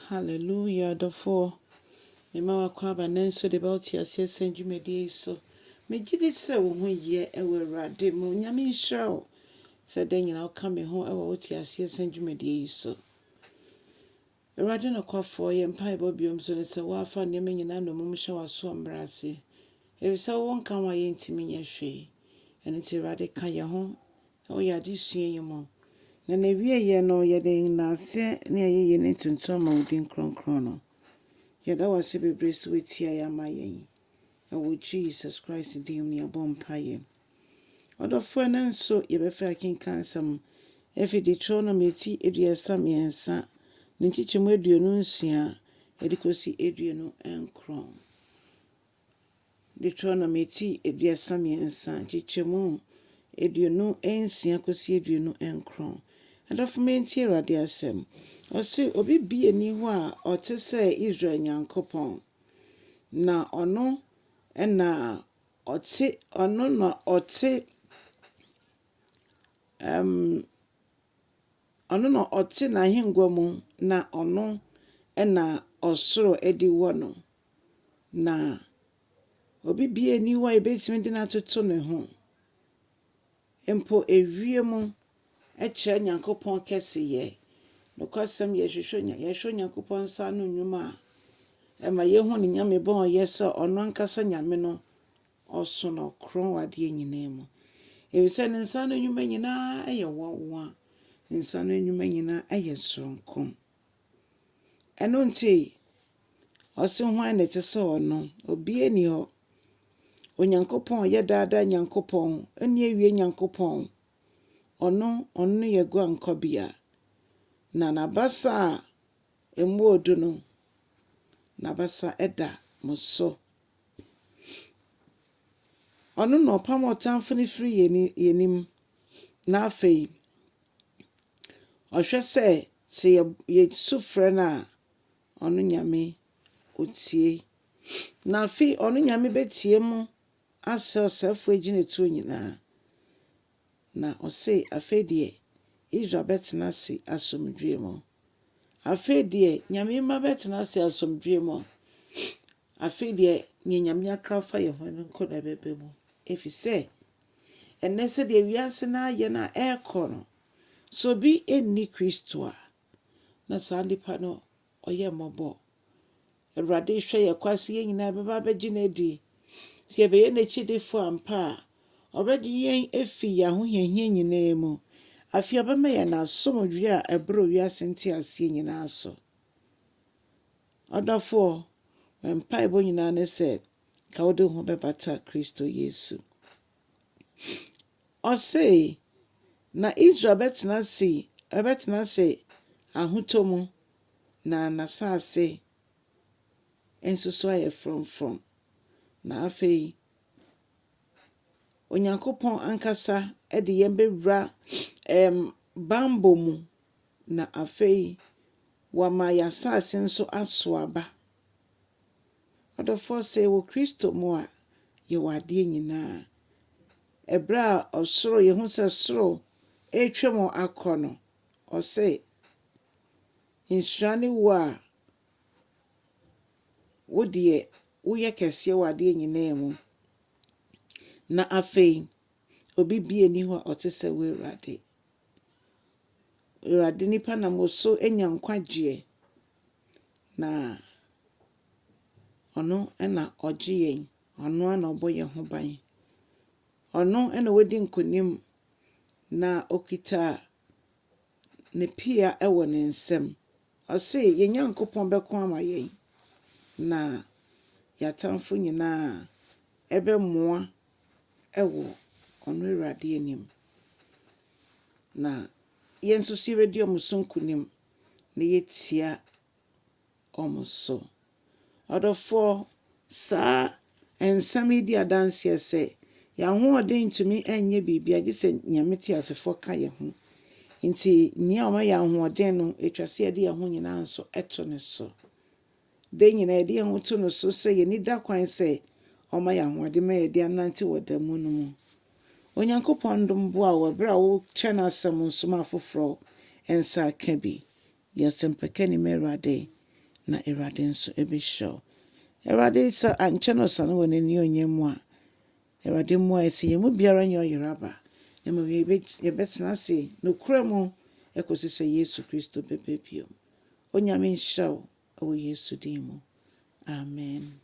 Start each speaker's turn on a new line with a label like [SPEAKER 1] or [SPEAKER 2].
[SPEAKER 1] Hallelujah, therefore, Mema wakwaba nanso de bauti asese dwumadi so. Megidi se wo ho ye ewe Awurade mu nyame nhyira wo. Se da nyina woka me ho ewe woti asese dwumadi so. Awurade no kwafo ye mpa ebo biom so ne se wafa ne me nyina no mum hye waso mbrase. Ebi se wo nka wa ye ntimi nya hwe. Ene ti Awurade ka ye ho. O ya di sue ye mo. Na na wie ye no ye de na se ne ye ne tuntum ma odin kronkron no. Yada wase bebre so wetia ya mayen. Ewo Jesus Christ dim ne abom paye. Odofo na nso ye befa akinkan sam. Efi Deuteronomy ti eduasa miensa. Nchichemu aduonu nsia edikosi aduonu enkron. Deuteronomy ti eduasa miensa nchichemu aduonu ensia kosi aduonu enkron. Adofo menti Awurade asem. Ose obi bie ni ho a otese Israel Nyankopɔn na ono na ote ono na ote ono na ote na hingwa mu na ono na osoro edi wono na obi bie ni ho a ebetimi de na toto ne ho empo ewie mu eche Nyankopɔn keseye no kwasem ye hwehwe Nyankopɔn sa no nnwuma ema yehu ne nyame bon yesa ono ankasa nyame no oso no kron wade nyina mu ebise ne nsa no nnwuma nyina eye wowa nsa no nnwuma nyina eye sonkom eno nti ose hwan ne tese ono obi eni ho Onyankopɔn ye dada Nyankopɔn eni ewie Nyankopɔn ono ye gwa nkobia na nabasa emodu no nabasa eda muso ono no pam otamfo ne free yenim na afei ohwe se ye sufre na ono nyame otie na afei ono nyame betie mu asefo agine to nyina na ose afei de Israel betena se asomdwe mu afei de nyame ma betena se asomdwe mu afei de nyame akafa ye ho no nkoda bebe mu efise enese de wiase na ye na ekono so bi enni Kristo a na sandipa no oye mobo Awurade hwe ye kwase ye nyina beba begina di se be ye na chidefo ampa obedi yen efi ya ho hehie nyina mu afi abama ya na asomdwe a ebro wiase nti ase nyina so odafo mpa ebo nyina ne se ka wode ho bebata Kristo Yesu ose na Israel betena se ahotomu na nasase ensuso aye from na afei Onyankopɔn ankasa de yembewra bambo mu na afei wama yasase nso aso aba odofo se wo Kristo mu a ye wade nyina ebra osoro ye hu se soro etwemo akono ose insurane wo a wodie wo ye kese wade nyina mu na afei obi bie ni ho otese we Awurade nipa na moso enya nkwagye na ono na ogye yen ono na oboye ho ban ono na wadi nkonim na okita ne pia ewo ne nsem ose ye Nyankopɔn beko ama yen na yatamfo nyina ebe moa ewo ono Awurade anim na yensusu yebedi omuso nkunim na yetia omuso odofo sa ensami di adanse ese ya ho ode ntumi enye bibia gise nyame ti asefo ka ye ho nti nia oma ya ho ode no etwase ade ye ho nyina nso eto ne so de nyina ade ye ho to no so se ye ni da kwan se oma ya ho ade ma ye de ananti wodamu no mu Onyankopɔn ndom boa wo bra wo chena sam nsoma afoforo ensa ka bi yesempeke ni Awurade na Awurade nso ɛbɛhyira wo. Awurade sa ankyɛ no ɔsa no wɔ n'ani onyam mu a Awurade mmoa yɛ sɛ yɛn mu biara nyɛ ɔyaraba na mmom yɛbɛtena ase nokura mu ɛkɔsi sɛ Yesu Kristo bɛba bio. Onyame nhyira wo ɛwɔ Yesu din mu. Amen.